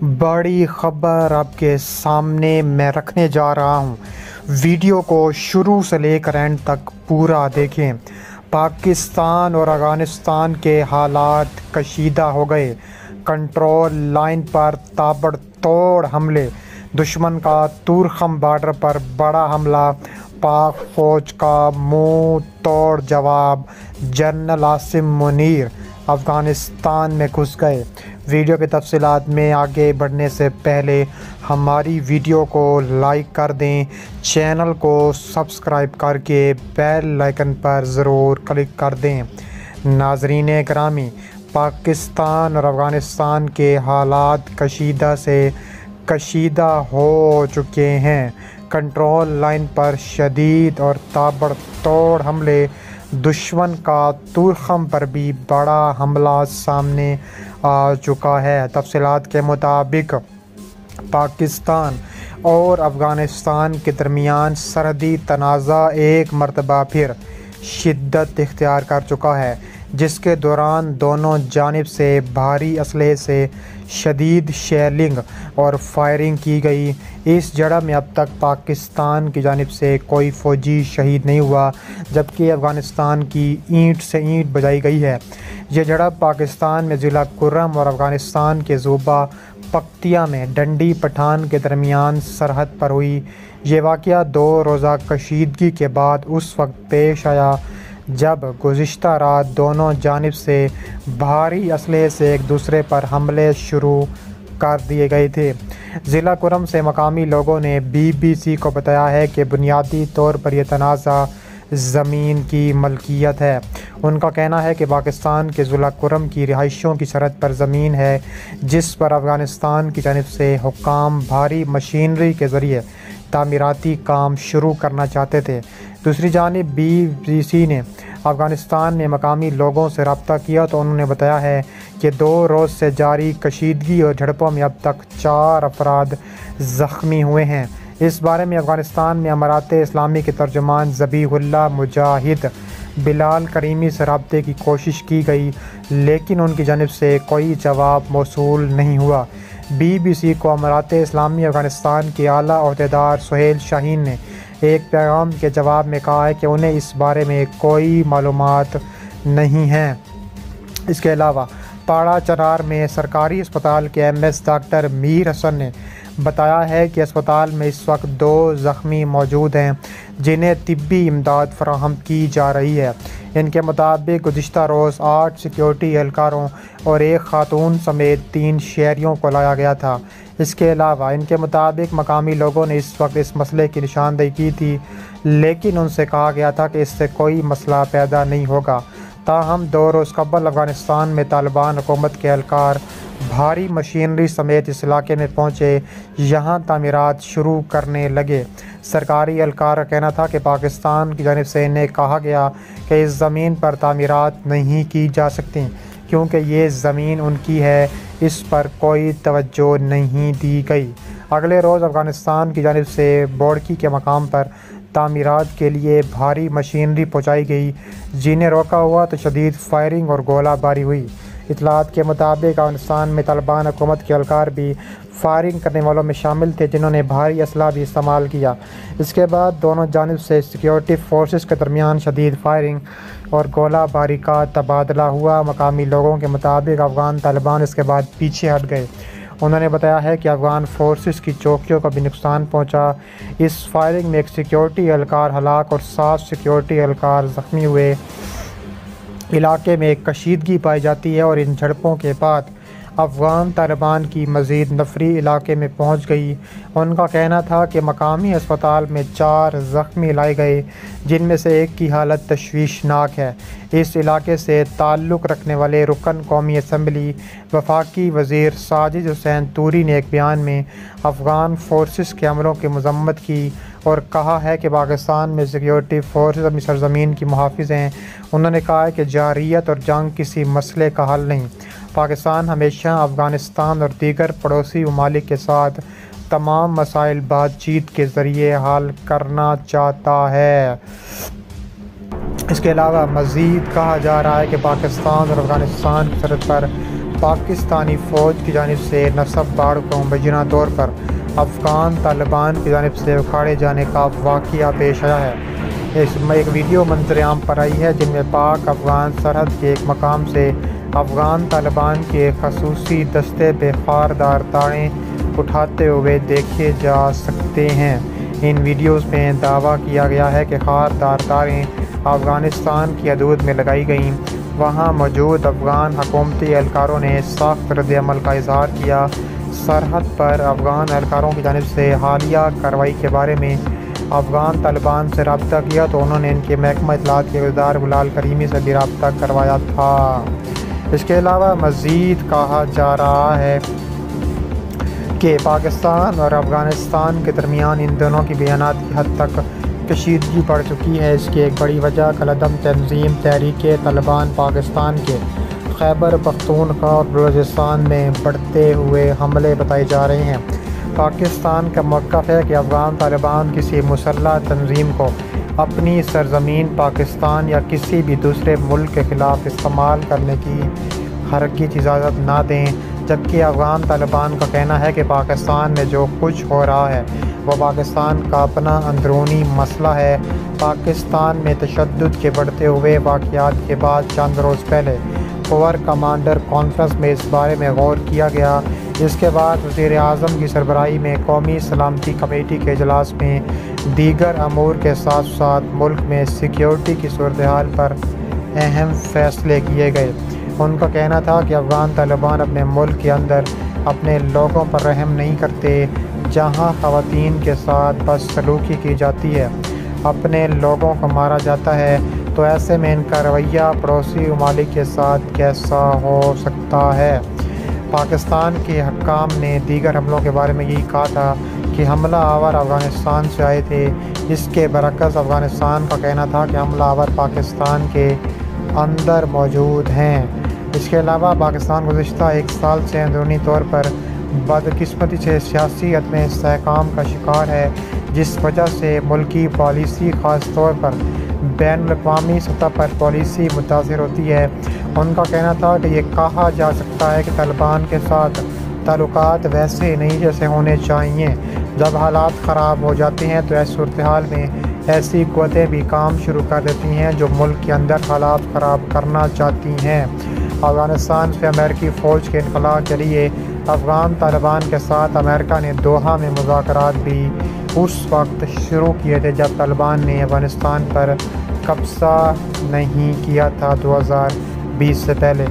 बड़ी खबर आपके सामने मैं रखने जा रहा हूं। वीडियो को शुरू से लेकर एंड तक पूरा देखें। पाकिस्तान और अफ़गानिस्तान के हालात कशीदा हो गए। कंट्रोल लाइन पर ताबड़तोड़ हमले, दुश्मन का तूरखम बॉर्डर पर बड़ा हमला, पाक फ़ौज का मुंह तोड़ जवाब। जनरल आसिम मुनीर अफ़गानिस्तान में घुस गए। वीडियो की तफसीलात में आगे बढ़ने से पहले हमारी वीडियो को लाइक कर दें, चैनल को सब्सक्राइब करके बेल आइकन पर ज़रूर क्लिक कर दें। नाज़रीन गिरामी, पाकिस्तान और अफ़गानिस्तान के हालात कशीदा से कशीदा हो चुके हैं। कंट्रोल लाइन पर शदीद और ताबड़तोड़ हमले, दुश्मन का तूरखम पर भी बड़ा हमला सामने आ चुका है। तफसीलात के मुताबिक पाकिस्तान और अफ़गानिस्तान के दरमियान सरहदी तनाज़ा एक मरतबा फिर शिद्दत इख्तियार कर चुका है, जिसके दौरान दोनों जानिब से भारी असलहे से शदीद शेलिंग और फायरिंग की गई। इस जड़ा में अब तक पाकिस्तान की जानिब से कोई फ़ौजी शहीद नहीं हुआ, जबकि अफ़गानिस्तान की ईंट से ईंट बजाई गई है। यह झड़प पाकिस्तान में ज़िला कुर्रम और अफ़गानिस्तान के ज़ूबा पख्तिया में डंडी पठान के दरमियान सरहद पर हुई। ये वाक़या 2 रोज़ा कशीदगी के बाद उस वक्त पेश आया जब गुज़िश्ता रात दोनों जानिब से भारी असलहे से एक दूसरे पर हमले शुरू कर दिए गए थे। ज़िला कुर्रम से मकामी लोगों ने BBC को बताया है कि बुनियादी तौर पर यह तनाज़ा ज़मीन की मलकियत है। उनका कहना है कि पाकिस्तान के ज़िला कुर्रम की रिहाइशों की सरहद पर ज़मीन है, जिस पर अफ़गानिस्तान की जानिब से हुक्काम भारी मशीनरी के ज़रिए तामीराती काम शुरू करना चाहते थे। दूसरी जानिब BBC ने अफ़गानिस्तान में मकामी लोगों से रब्ता किया तो उन्होंने बताया है कि 2 रोज़ से जारी कशीदगी और झड़पों में अब तक 4 अफराद ज़ख्मी हुए हैं। इस बारे में अफ़गानिस्तान में अमारात इस्लामी के तर्जुमान ज़बीहुल्लाह मुजाहिद बिलाल करीमी से रब्ते की कोशिश की गई, लेकिन उनकी जानिब से कोई जवाब मौसूल नहीं हुआ। BBC को अमारात इस्लामी अफ़गानिस्तान के आला ओहदेदार सुहेल शाहीन ने एक पैगाम के जवाब में कहा है कि उन्हें इस बारे में कोई मालूमात नहीं है। इसके अलावा पाड़ा चनार में सरकारी अस्पताल के MS डॉक्टर मीर हसन ने बताया है कि अस्पताल में इस वक्त 2 ज़ख्मी मौजूद हैं, जिन्हें तिब्बी इमदाद फराहम की जा रही है। इनके मुताबिक गुज़िश्ता रोज़ 8 सिक्योरिटी एहलकारों और एक खातून समेत 3 शहरियों को लाया गया था। इसके अलावा इनके मुताबिक मकामी लोगों ने इस वक्त इस मसले की निशानदेही की थी, लेकिन उनसे कहा गया था कि इससे कोई मसला पैदा नहीं होगा। ताहम 2 रोज़ कबल अफ़गानिस्तान में तालिबान हुकूमत के एहलकार भारी मशीनरी समेत इस इलाके में पहुँचे, यहाँ तामीरात शुरू करने लगे। सरकारी एहलकार का कहना था कि पाकिस्तान की जानिब से इन्हें कहा गया कि इस ज़मीन पर तामीरात नहीं की जा सकती, क्योंकि ये ज़मीन उनकी है। इस पर कोई तवज्जो नहीं दी गई। अगले रोज़ अफ़गानिस्तान की जानिब से बोड़की के मकाम पर तामीरात के लिए भारी मशीनरी पहुँचाई गई, जिन्हें रोका हुआ तो शदीद फायरिंग और गोलाबारी हुई। इतलात के मुताबिक अफ़गानिस्तान में तालिबान हुकूमत के एहलकार भी फायरिंग करने वालों में शामिल थे, जिन्होंने भारी असला भी इस्तेमाल किया। इसके बाद दोनों जानिब से सिक्योरिटी फोर्सेस के दरमियान शदीद फायरिंग और गोलाबारी का तबादला हुआ। मकामी लोगों के मुताबिक अफ़गान तालिबान इसके बाद पीछे हट गए। उन्होंने बताया है कि अफ़गान फोर्सेस की चौकियों को भी नुकसान पहुंचा। इस फायरिंग में एक सिक्योरिटी एहलकार हलाक और 7 सिक्योरिटी एहलकार ज़ख्मी हुए। इलाके में एक कशीदगी पाई जाती है और इन झड़पों के बाद अफ़गान तालिबान की मज़ीद नफरी इलाके में पहुंच गई। उनका कहना था कि मकामी अस्पताल में 4 ज़ख्मी लाए गए, जिनमें से एक की हालत तशवीशनाक है। इस इलाके से ताल्लुक़ रखने वाले रुकन कौमी असम्बली वफाकी वज़ीर साजिद हुसैन तूरी ने एक बयान में अफ़गान फोर्सेस के हमलों की मज़म्मत की और कहा है कि पाकिस्तान में सिक्योरिटी फोर्सेस अपनी सरज़मीन की मुहाफ़िज़ हैं। उन्होंने कहा है कि जारियत और जंग किसी मसले का हल नहीं। पाकिस्तान हमेशा अफ़गानिस्तान और दीगर पड़ोसी ममालिक के साथ तमाम मसाइल बातचीत के ज़रिए हल करना चाहता है। इसके अलावा मज़ीद कहा जा रहा है कि पाकिस्तान और अफ़गानिस्तान की सरहद पर पाकिस्तानी फ़ौज की जानिब से नस्ब बाढ़ को मुबैना तौर पर अफ़गान तालिबान की जानिब से उखाड़े जाने का वाक़या पेश आया है। इसमें एक वीडियो मंजर-ए-आम पर आई है जिनमें पाक अफ़गान सरहद के एक मकाम से अफ़गान तालिबान के खसूसी दस्ते पे खारदार ताड़े उठाते हुए देखे जा सकते हैं। इन वीडियोज़ में दावा किया गया है कि खारदार तारें अफ़गानिस्तान की हदूद में लगाई गईं। वहाँ मौजूद अफ़गान हुकूमती एहलकारों ने सख्त रद्द-ए-अमल का इज़हार किया। सरहद पर अफ़गान एहलकारों की जानिब से हालिया कार्रवाई के बारे में अफ़गान तालिबान से रब्ता किया तो उन्होंने इनके महकमा इत्तलात के अहदेदार बिलाल करीमी से भी रब्ता करवाया था। इसके अलावा मज़ीद कहा जा रहा है कि पाकिस्तान और अफ़गानिस्तान के दरमियान इन दोनों की बयानात की हद तक कशीदगी बढ़ चुकी है। इसकी एक बड़ी वजह कलअदम तंजीम तहरीक-ए-तालिबान पाकिस्तान के खैबर पख्तूनख्वा और बलूचिस्तान में बढ़ते हुए हमले बताए जा रहे हैं। पाकिस्तान का मौक़िफ़ है कि अफ़गान तालिबान किसी मुसल्लह तंजीम को अपनी सरज़मीन पाकिस्तान या किसी भी दूसरे मुल्क के ख़िलाफ़ इस्तेमाल करने की हरगिज़ इजाज़त ना दें, जबकि अफ़गान तालिबान का कहना है कि पाकिस्तान में जो कुछ हो रहा है वह पाकिस्तान का अपना अंदरूनी मसला है। पाकिस्तान में तशद्दुद के बढ़ते हुए वाक़यात के बाद चंद रोज़ पहले कोर कमांडर कॉन्फ्रेंस में इस बारे में गौर किया गया। इसके बाद वज़ीर-ए-आज़म की सरबराही में कौमी सलामती कमेटी के इजलास में दीगर अमूर के साथ साथ मुल्क में सिक्योरिटी की सूरत हाल पर अहम फ़ैसले किए गए। उनका कहना था कि अफ़गान तालिबान अपने मुल्क के अंदर अपने लोगों पर रहम नहीं करते। जहां ख़वातीन के साथ बदसलूकी की जाती है, अपने लोगों को मारा जाता है, तो ऐसे में इनका रवैया पड़ोसी ममालिक के साथ कैसा हो सकता है। पाकिस्तान के हक्काम ने दीगर हमलों के बारे में यही कहा था कि हमला आवर अफ़गानिस्तान से आए थे। इसके बरअक्स अफ़गानिस्तान का कहना था कि हमला आवर पाकिस्तान के अंदर मौजूद हैं। इसके अलावा पाकिस्तान गुज़िश्ता एक साल से अंदरूनी तौर पर बदकिस्मती से सियासी अदम इस्तेहकाम का शिकार है, जिस वजह से मुल्की पॉलिसी ख़ास तौर पर बैनुल-अक़वामी सतह पर पॉलिसी मुतासिर होती है। उनका कहना था कि ये कहा जा सकता है कि तालिबान के साथ ताल्लुकात वैसे नहीं जैसे होने चाहिए। जब हालात ख़राब हो जाते हैं तो ऐसी सूरत हाल में ऐसी क़ुव्वतें भी काम शुरू कर देती हैं जो मुल्क के अंदर हालात ख़राब करना चाहती हैं। अफ़गानिस्तान से अमेरिकी फ़ौज के इनखला के लिए अफ़गान तालिबान के साथ अमेरिका ने दोहा में मुज़ाकरात भी उस वक्त शुरू किए थे जब तालिबान ने अफ़गानिस्तान पर कब्ज़ा नहीं किया था 2020 से पहले।